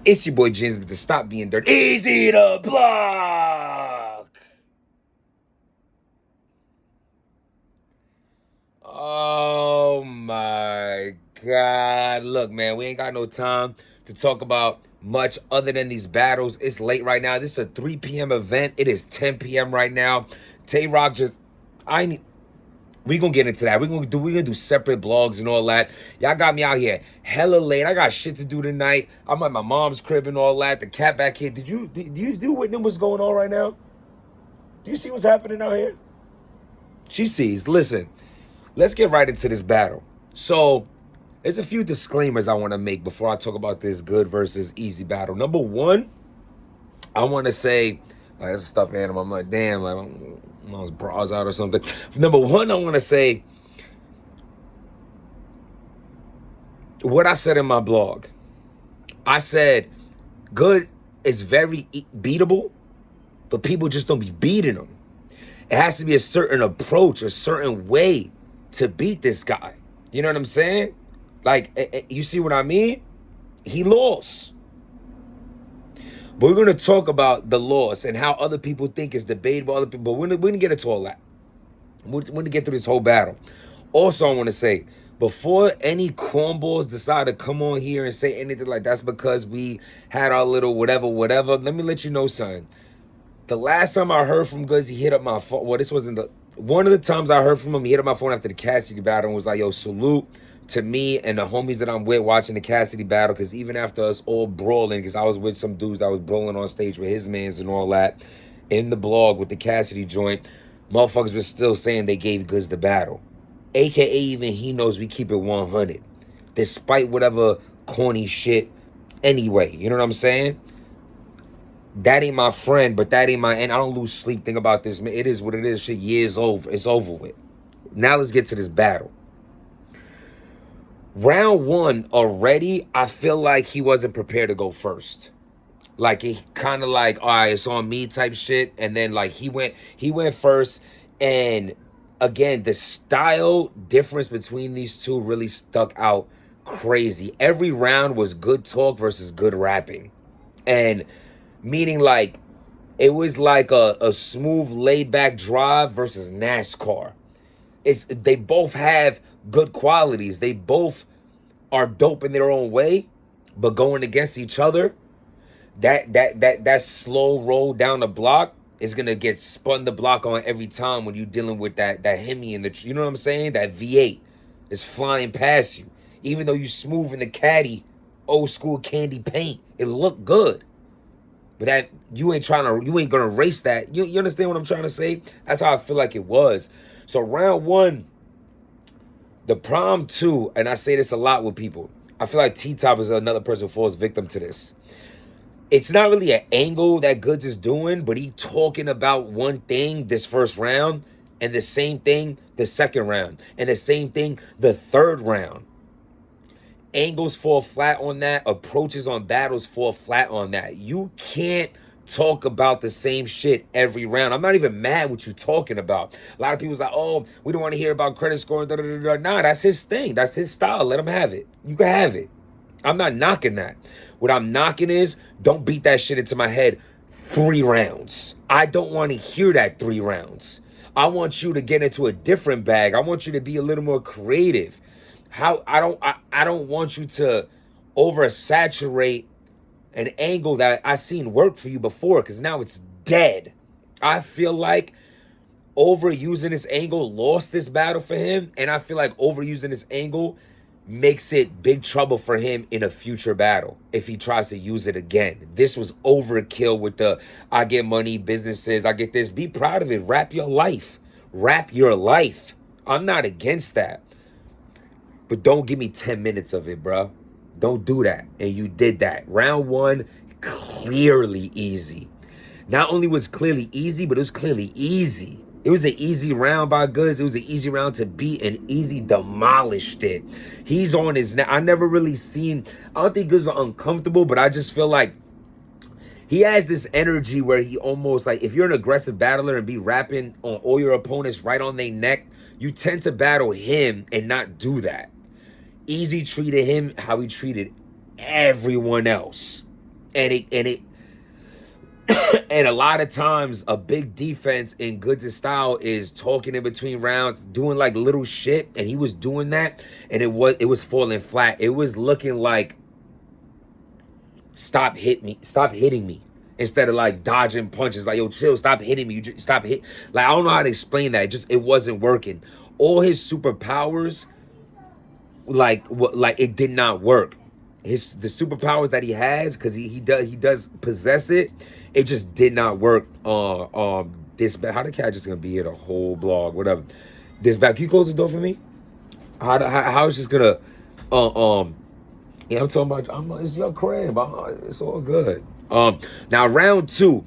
It's your boy James with the Stop Being Dirty. Easy to block. Oh my God. Look, man, we ain't got no time to talk about much other than these battles. It's late right now. This is a 3 p.m. event. It is 10 p.m. right now. Tay-Rock just, we gonna get into that. We gonna do separate blogs and all that. Y'all got me out here hella late. I got shit to do tonight. I'm at my mom's crib and all that. The cat back here. Do you witness what's going on right now? Do you see what's happening out here? She sees. Listen, let's get right into this battle. So, there's a few disclaimers I want to make before I talk about this good versus easy battle. Number one, I want to say, that's a stuffed animal. I'm like, damn, like, mom's bras out or something. Number one, I want to say what I said in my blog. I said, good is very beatable, but people just don't be beating him. It has to be a certain approach, a certain way to beat this guy. You know what I'm saying? Like, you see what I mean? He lost. But we're going to talk about the loss and how other people think it's debatable. Other people, but we're going to get into all that. We're going to get through this whole battle. Also, I want to say, before any cornballs decide to come on here and say anything like that's because we had our little whatever, let me let you know, son. The last time I heard from GOODZ, he hit up my phone. Well, this wasn't one of the times I heard from him. He hit up my phone after the Cassidy battle and was like, yo, salute to me and the homies that I'm with watching the Cassidy battle. Because even after us all brawling, because I was with some dudes that was brawling on stage with his mans and all that, in the blog with the Cassidy joint, motherfuckers was still saying they gave GOODZ the battle. AKA even he knows we keep it 100. Despite whatever corny shit anyway. You know what I'm saying? That ain't my friend, but that ain't my end. I don't lose sleep. Think about this, man. It is what it is. Shit, years over. It's over with. Now let's get to this battle. Round one already, I feel like he wasn't prepared to go first. Like, he kind of like, all right, it's on me type shit. And then like he went first. And again, the style difference between these two really stuck out crazy. Every round was good talk versus good rapping. And meaning like, it was like a smooth laid back drive versus NASCAR. They both have good qualities. They both are dope in their own way, but going against each other, that slow roll down the block is gonna get spun the block on every time when you're dealing with that Hemi in the, you know what I'm saying? That V8 is flying past you. Even though you smooth in the caddy, old school candy paint, it looked good. But that you ain't gonna race that. You understand what I'm trying to say? That's how I feel like it was. So round one, the prom two, and I say this a lot with people. I feel like T-Top is another person who falls victim to this. It's not really an angle that GOODZ is doing, but he talking about one thing this first round, and the same thing the second round, and the same thing the third round. Angles fall flat on that. Approaches on battles fall flat on that. You can't talk about the same shit every round. I'm not even mad what you talking about. A lot of people's like, oh, we don't want to hear about credit scoring. Nah, that's his thing. That's his style. Let him have it. You can have it. I'm not knocking that. What I'm knocking is, don't beat that shit into my head 3 rounds. I don't want to hear that 3 rounds. I want you to get into a different bag. I want you to be a little more creative. I don't want you to oversaturate an angle that I seen work for you before, because now it's dead. I feel like overusing this angle lost this battle for him, and I feel like overusing this angle makes it big trouble for him in a future battle if he tries to use it again. This was overkill with the, I get money, businesses, I get this. Be proud of it. Rap your life. Rap your life. I'm not against that. But don't give me 10 minutes of it, bro. Don't do that. And you did that. Round one, clearly easy. Not only was clearly easy, but it was clearly easy. It was an easy round by GOODZ. It was an easy round to beat, and EAZY demolished it. He's on his neck. I never really seen, I don't think GOODZ are uncomfortable, but I just feel like he has this energy where he almost, like, if you're an aggressive battler and be rapping on all your opponents right on their neck, you tend to battle him and not do that. EAZY treated him how he treated everyone else. And it and a lot of times a big defense in GOODZ' style is talking in between rounds, doing like little shit, and he was doing that, and it was falling flat. It was looking like stop hitting me. Instead of like dodging punches, like yo, chill, stop hitting me. You just stop hit. Like I don't know how to explain that. It wasn't working. All his superpowers, like it did not work. The superpowers that he has, because he does possess it. It just did not work. This back. How the cat just gonna be here the whole blog, whatever. This back. Can you close the door for me? How is just gonna yeah, I'm talking about. It's your crib. It's all good. Now round two.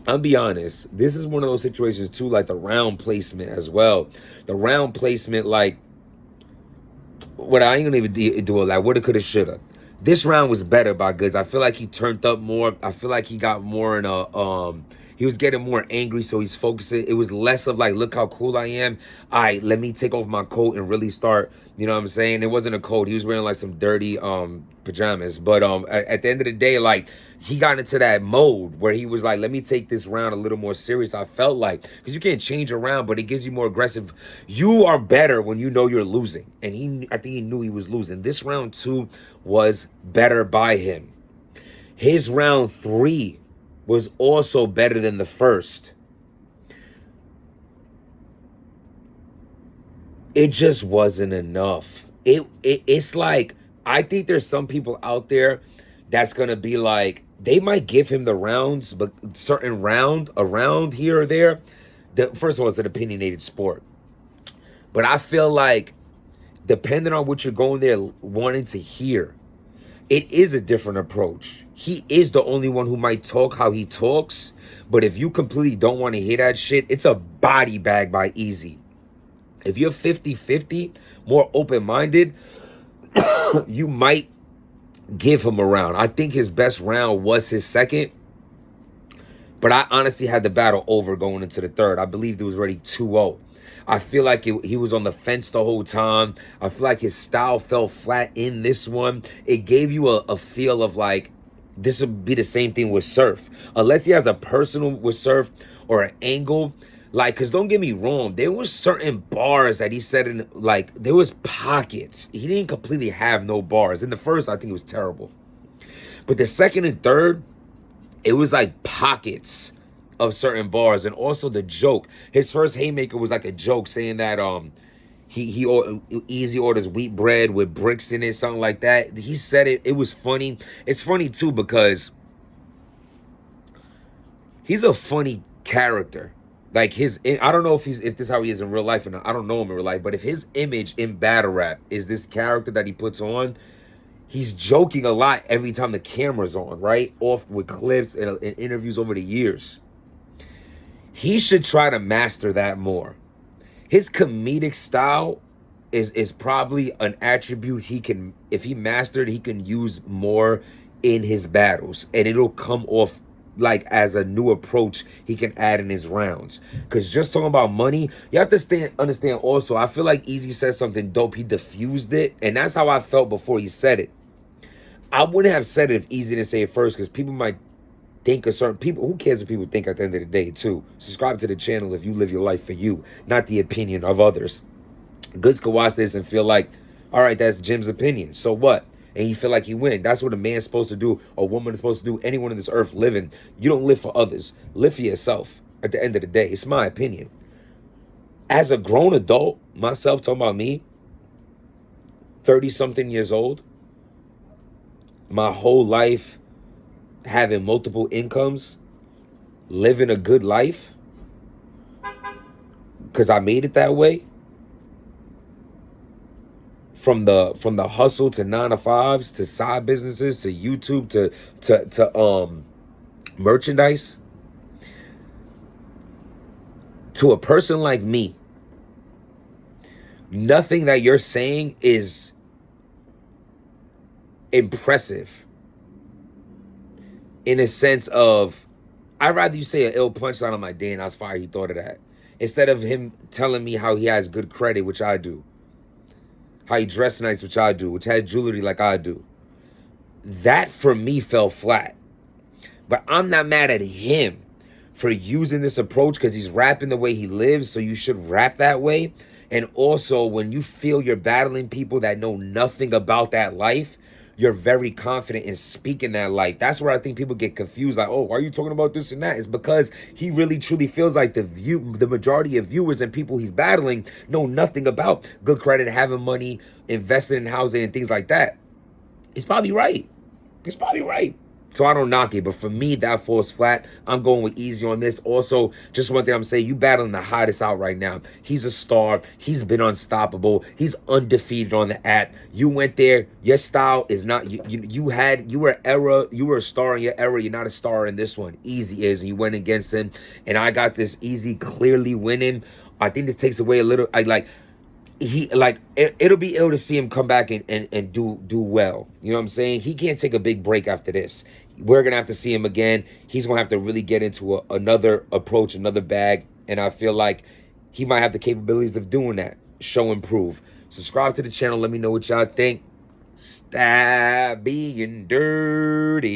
I'll be honest. This is one of those situations too, like the round placement as well. The round placement, like, what I ain't gonna even do it. Like, woulda, coulda, shoulda. This round was better by GOODZ. I feel like he turned up more. I feel like he got more in a he was getting more angry, so he's focusing. It was less of like, look how cool I am. All right, let me take off my coat and really start. You know what I'm saying? It wasn't a coat. He was wearing like some dirty pajamas. But at the end of the day, like, he got into that mode where he was like, let me take this round a little more serious. I felt like, because you can't change a round, but it gives you more aggressive. You are better when you know you're losing. And I think he knew he was losing. This round two was better by him. His round three was also better than the first. It just wasn't enough. It's like, I think there's some people out there that's gonna be like, they might give him the rounds, but certain around here or there. First of all, it's an opinionated sport. But I feel like, depending on what you're going there wanting to hear, it is a different approach. He is the only one who might talk how he talks, but if you completely don't want to hear that shit, it's a body bag by EAZY. If you're 50-50, more open-minded, you might give him a round. I think his best round was his second, but I honestly had the battle over going into the third. I believed it was already 2-0. I feel like he was on the fence the whole time. I feel like his style fell flat in this one. It gave you a feel of like, this would be the same thing with Surf. Unless he has a personal with Surf or an angle. Like, because don't get me wrong, there was certain bars that he said in, like, there was pockets. He didn't completely have no bars. In the first, I think it was terrible. But the second and third, it was like pockets of certain bars. And also the joke. His first haymaker was like a joke saying that EAZY orders wheat bread with bricks in it, something like that. He said it. It was funny. It's funny too because he's a funny character. Like, I don't know if this is how he is in real life or not. I don't know him in real life, but if his image in battle rap is this character that he puts on, he's joking a lot every time the camera's on, right? Off with clips and interviews over the years. He should try to master that more. His comedic style is probably an attribute he can, if he mastered, he can use more in his battles, and it'll come off like as a new approach he can add in his rounds. Because just talking about money, you have to understand also, I feel like EAZY said something dope. He diffused it, and that's how I felt before he said it. I wouldn't have said it if EAZY didn't say it first, because people might think of certain people. Who cares what people think at the end of the day, too? Subscribe to the channel if you live your life for you, not the opinion of others. GOODZ could watch this and feel like, all right, that's Jim's opinion. So what? And you feel like you win. That's what a man's supposed to do, a woman is supposed to do, anyone on this earth living. You don't live for others. Live for yourself at the end of the day. It's my opinion. As a grown adult, myself, talking about me, 30-something years old, my whole life having multiple incomes, living a good life, because I made it that way. From the hustle to 9-to-5s to side businesses to YouTube to merchandise, to a person like me, nothing that you're saying is impressive in a sense of, I'd rather you say an ill punchline. I'm like, damn, that's fire, he thought of that, instead of him telling me how he has good credit, which I do, how he dressed nice, which I do, which has jewelry like I do. That for me fell flat. But I'm not mad at him for using this approach because he's rapping the way he lives, so you should rap that way. And also, when you feel you're battling people that know nothing about that life, you're very confident in speaking that life. That's where I think people get confused. Like, oh, why are you talking about this and that? It's because he really truly feels like the majority of viewers and people he's battling know nothing about good credit, having money, investing in housing and things like that. He's probably right. He's probably right. So I don't knock it, but for me, that falls flat. I'm going with Easy on this. Also, just one thing I'm saying, you battling the hottest out right now. He's a star. He's been unstoppable. He's undefeated on the app. You went there. Your style is not, you were a star in your era. You're not a star in this one. Easy is, and you went against him. And I got this Easy clearly winning. I think this takes away a little, it'll be ill to see him come back and do well. You know what I'm saying? He can't take a big break after this. We're gonna have to see him again. He's gonna have to really get into another approach, another bag, and I feel like he might have the capabilities of doing that. Show and prove. Subscribe to the channel. Let me know what y'all think. Stop being dirty.